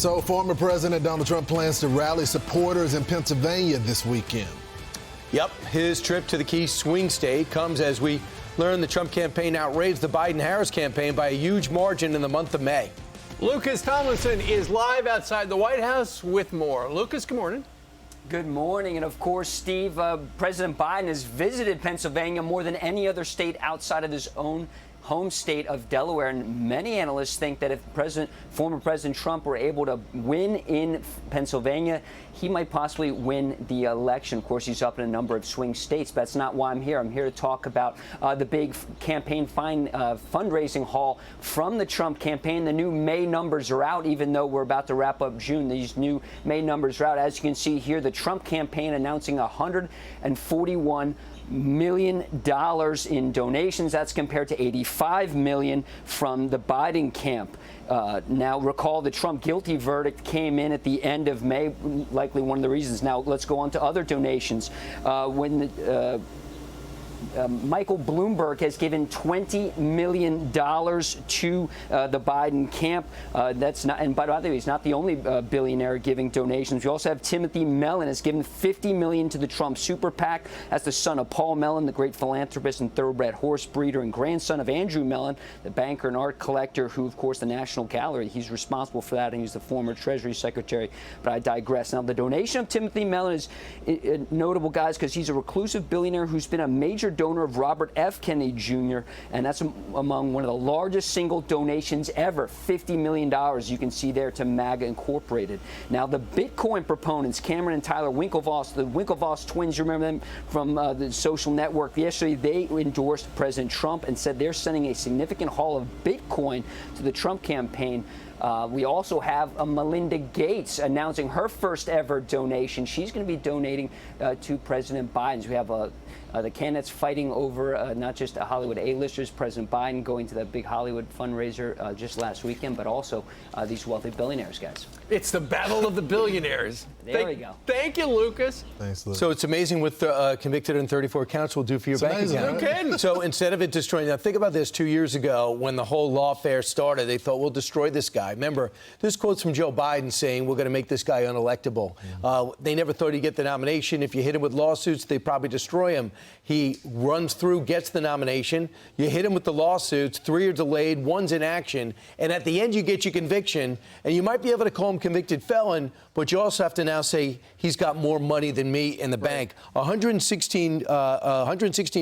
So former President Donald Trump plans to rally supporters in Pennsylvania this weekend. Yep, his trip to the key swing state comes as we learn the Trump campaign outraised the Biden-Harris campaign by a huge margin in the month of May. Lucas Tomlinson is live outside the White House with more. Lucas, good morning. Good morning. And of course, Steve, President Biden has visited Pennsylvania more than any other state outside of his own home state of Delaware. And many analysts think that if former President Trump were able to win in Pennsylvania, he might possibly win the election. Of course, he's up in a number of swing states, but that's not why I'm here. I'm here to talk about the big campaign fundraising haul from the Trump campaign. The new May numbers are out, even though we're about to wrap up June. These new May numbers are out. As you can see here, the Trump campaign announcing $141 million in donations. That's compared to $85 million from the Biden camp. Now, recall the Trump guilty verdict came in at the end of May, likely one of the reasons. Now, let's go on to other donations. Michael Bloomberg has given $20 million to the Biden camp. That's not, and by the way, he's not the only billionaire giving donations. We also have Timothy Mellon has given $50 million to the Trump Super PAC. That's the son of Paul Mellon, the great philanthropist and thoroughbred horse breeder, and grandson of Andrew Mellon, the banker and art collector, who, of course, the National Gallery. He's responsible for that, and he's the former Treasury Secretary. But I digress. Now, the donation of Timothy Mellon is notable, guys, because he's a reclusive billionaire who's been a major donor of Robert F. Kennedy Jr., and that's among one of the largest single donations ever, $50 million, you can see there, to MAGA Incorporated. Now, the Bitcoin proponents, Cameron and Tyler Winklevoss, the Winklevoss twins, you remember them from the social network, yesterday they endorsed President Trump and said they're sending a significant haul of Bitcoin to the Trump campaign. We also have Melinda Gates announcing her first ever donation. She's going to be donating to President Biden. We have the candidates fighting over not just Hollywood A-listers, President Biden going to that big Hollywood fundraiser just last weekend, but also these wealthy billionaires, guys. It's the battle of the billionaires. There we go. Thank you, Lucas. Thanks, Luke. So it's amazing what convicted in 34 counts will do for your bank account. Okay. So instead of it destroying, now think about this, 2 years ago when the whole lawfare started, they thought, we'll destroy this guy. Remember, this quote's from Joe Biden saying, we're going to make this guy unelectable. They never thought he'd get the nomination. If you hit him with lawsuits, they'd probably destroy him. He runs through, gets the nomination. You hit him with the lawsuits. 3 are delayed, 1's in action. And at the end, you get your conviction. And you might be able to call him convicted felon, but you also have to now say he's got more money than me in the bank. 116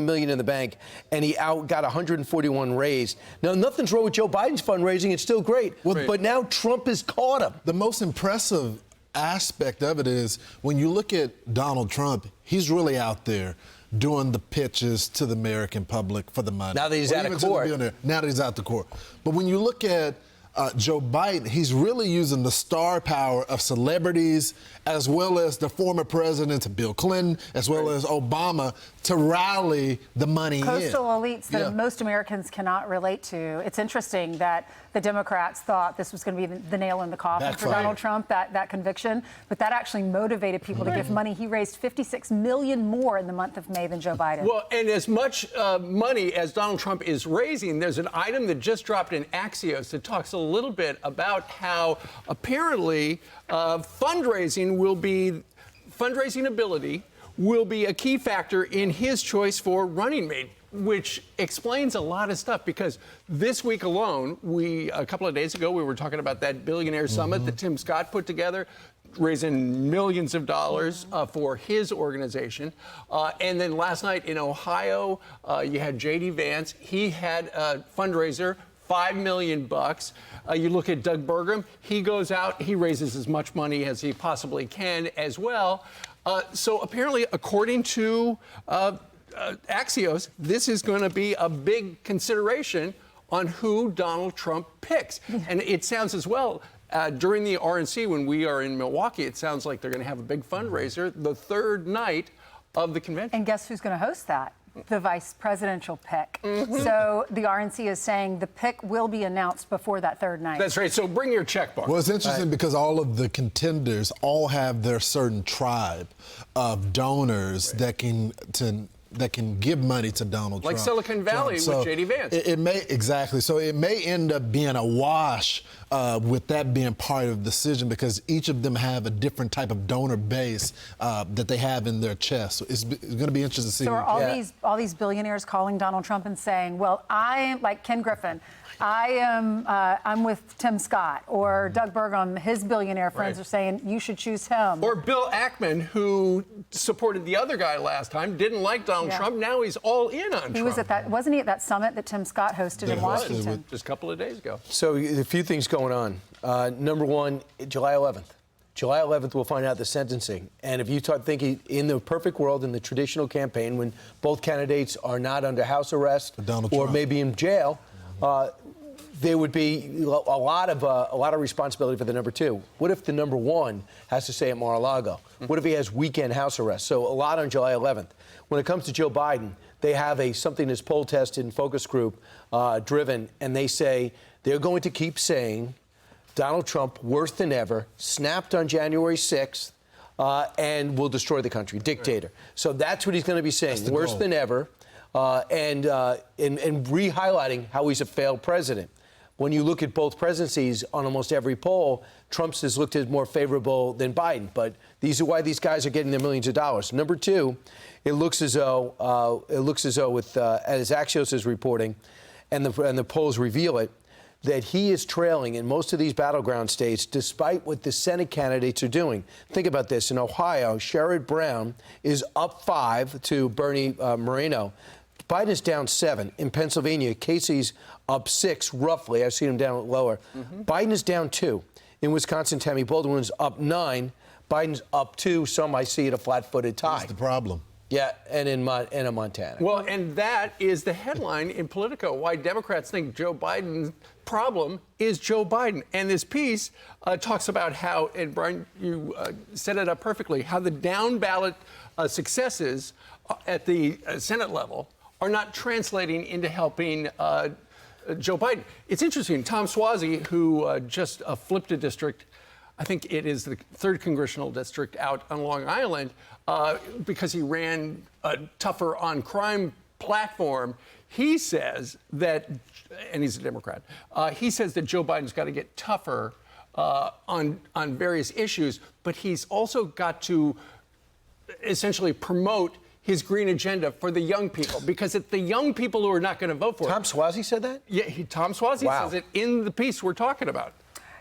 million in the bank, and he got 141 raised. Now, nothing's wrong with Joe Biden's fundraising. It's still great. Well, but now Trump has caught him. The most impressive aspect of it is when you look at Donald Trump, he's really out there doing the pitches to the American public for the money. Now that he's out of court. Now that he's out of court. But when you look at Joe Biden, he's really using the star power of celebrities as well as the former presidents, Bill Clinton, as well as Obama, to rally the money Coastal elites that most Americans cannot relate to. It's interesting that the Democrats thought this was going to be the nail in the coffin for Donald Trump, that conviction, but that actually motivated people to give money. He raised $56 million more in the month of May than Joe Biden. Well, and as much money as Donald Trump is raising, there's an item that just dropped in Axios that talks a little bit about how apparently fundraising ability will be a key factor in his choice for running mate, which explains a lot of stuff, because this week alone, a couple of days ago, we were talking about that billionaire summit that Tim Scott put together, raising millions of dollars for his organization. And then last night in Ohio, you had J.D. Vance. He had a fundraiser, $5 million. You look at Doug Burgum. He goes out, he raises as much money as he possibly can as well. So apparently, according to Axios, this is going to be a big consideration on who Donald Trump picks. And it sounds as well, during the RNC, when we are in Milwaukee, it sounds like they're going to have a big fundraiser the third night of the convention. And guess who's going to host that? The vice presidential pick. So the RNC is saying the pick will be announced before that third night. That's right. So bring your checkbook. Well, it's interesting because all of the contenders all have their certain tribe of donors that can that can give money to Donald Like Trump. Silicon Valley with J.D. Vance. It may exactly. So it may end up being a wash with that being part of the decision, because each of them have a different type of donor base that they have in their chest. So it's going to be interesting to see. So are all these billionaires calling Donald Trump and saying, "Well, I'm like Ken Griffin. I'm with Tim Scott," or Doug Burgum, his billionaire friends are saying you should choose him. Or Bill Ackman, who supported the other guy last time, didn't like Donald Trump. Now he's all in on Trump. He was at that, wasn't he at that summit that Tim Scott hosted in Washington? Just a couple of days ago. So a few things going on. Number one, July 11th. July 11th, we'll find out the sentencing. And if you start thinking in the perfect world, in the traditional campaign, when both candidates are not under house arrest or maybe in jail, there would be a lot of responsibility for the number two. What if the number one has to stay at Mar-a-Lago? What if he has weekend house arrest? So a lot on July 11th. When it comes to Joe Biden, they have something that's poll tested and focus group driven, and they say they're going to keep saying Donald Trump, worse than ever, snapped on January 6th, and will destroy the country, dictator. So that's what he's going to be saying, worse than ever, and re-highlighting how he's a failed president. When you look at both presidencies on almost every poll, Trump's has looked as more favorable than Biden. But these are why these guys are getting their millions of dollars. Number two, it looks as though with as Axios is reporting, and the polls reveal it, that he is trailing in most of these battleground states, despite what the Senate candidates are doing. Think about this. In Ohio, Sherrod Brown is up 5 to Bernie Moreno. Biden is down 7. In Pennsylvania, Casey's up 6, roughly. I've seen him down lower. Biden is down 2. In Wisconsin, Tammy Baldwin's up 9. Biden's up 2. Some I see at a flat-footed tie. That's the problem. Yeah, and in Montana. Well, and that is the headline in Politico, why Democrats think Joe Biden's problem is Joe Biden. And this piece talks about how, and Brian, you set it up perfectly, how the down-ballot successes at the Senate level are not translating into helping Joe Biden. It's interesting. Tom Suozzi, who just flipped a district, I think it is the 3rd congressional district out on Long Island, because he ran a tougher on crime platform. He says that, and he's a Democrat, he says that Joe Biden's got to get tougher on various issues, but he's also got to essentially promote his green agenda for the young people, because it's the young people who are not going to vote for it. Tom Suozzi said that? Yeah, Tom Suozzi says it in the piece we're talking about.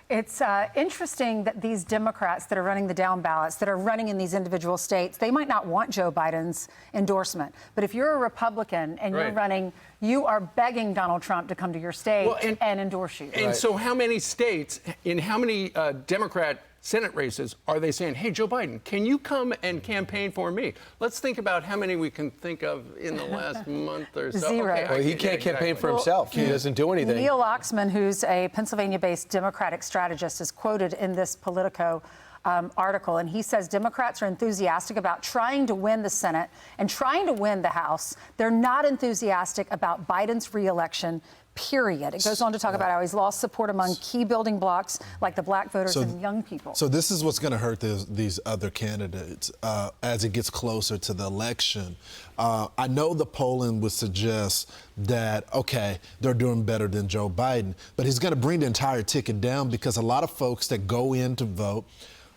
It's interesting that these Democrats that are running the down ballots, that are running in these individual states, they might not want Joe Biden's endorsement. But if you're a Republican and you're running, you are begging Donald Trump to come to your state and endorse you. And so how many states, in how many Democrat Senate races are they saying, hey, Joe Biden, can you come and campaign for me? Let's think about how many we can think of in the last month or so. 0. Okay, Well, he can't campaign for himself. He doesn't do anything. Neil Oxman, who's a Pennsylvania-based Democratic strategist, is quoted in this Politico article, and he says Democrats are enthusiastic about trying to win the Senate and trying to win the House. They're not enthusiastic about Biden's reelection, period. It goes on to talk about how he's lost support among key building blocks like the black voters and young people. So this is what's going to hurt these other candidates as it gets closer to the election. I know the polling would suggest that, okay, they're doing better than Joe Biden, but he's going to bring the entire ticket down, because a lot of folks that go in to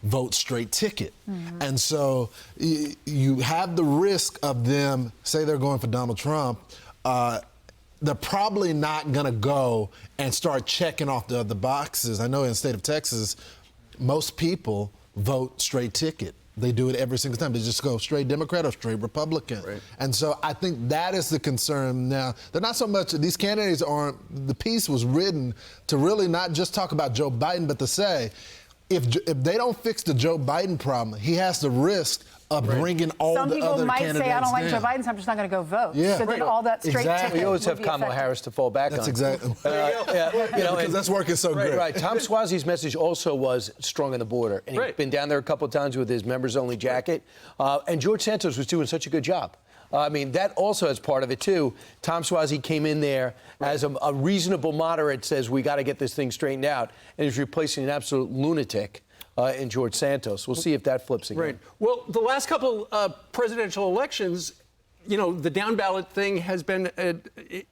vote straight ticket. And so you have the risk of them, say they're going for Donald Trump, they're probably not going to go and start checking off the other boxes. I know in the state of Texas, most people vote straight ticket. They do it every single time. They just go straight Democrat or straight Republican. And so I think that is the concern now. They're not so much, these candidates aren't, the piece was written to really not just talk about Joe Biden, but to say, if they don't fix the Joe Biden problem, he has the risk of bringing all the other candidates. Some people might say, I don't like Joe Biden, so I'm just not going to go vote. Yeah. So then all that straight ticket. We always have Kamala Harris to fall back on. That's exactly. Because that's working so great. Right. Tom Suozzi's message also was strong on the border. And he's been down there a couple of times with his members-only jacket. And George Santos was doing such a good job. I mean, that also is part of it, too. Tom Suozzi came in there as a reasonable moderate, says we got to get this thing straightened out, and is replacing an absolute lunatic in George Santos. We'll see if that flips again. Well, the last couple presidential elections, the down ballot thing has been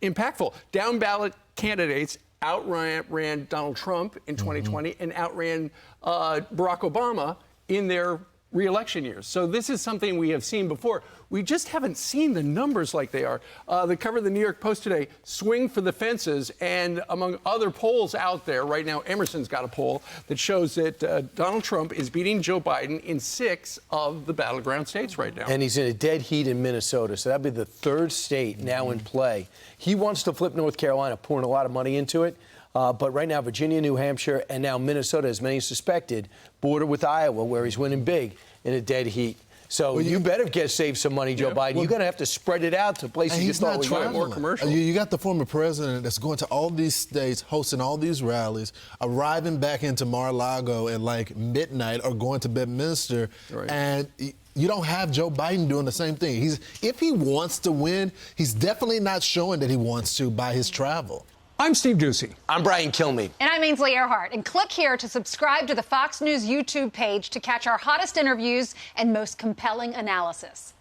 impactful. Down ballot candidates outran Donald Trump in 2020 and outran Barack Obama in their re-election years. So this is something we have seen before. We just haven't seen the numbers like they are. The cover of the New York Post today, swing for the fences, and among other polls out there right now, Emerson's got a poll that shows that Donald Trump is beating Joe Biden in 6 of the battleground states right now. And he's in a dead heat in Minnesota, so that'd be the 3rd state now in play. He wants to flip North Carolina, pouring a lot of money into it. But right now, Virginia, New Hampshire, and now Minnesota, as many suspected, border with Iowa, where he's winning big in a dead heat. So you better save some money, Joe Biden. You're going to have to spread it out to places you thought were more commercial. You got the former president that's going to all these states, hosting all these rallies, arriving back into Mar-a-Lago at like midnight or going to Bedminster, and you don't have Joe Biden doing the same thing. If he wants to win, he's definitely not showing that he wants to by his travel. I'm Steve Doocy. I'm Brian Kilmeade. And I'm Ainsley Earhart. And click here to subscribe to the Fox News YouTube page to catch our hottest interviews and most compelling analysis.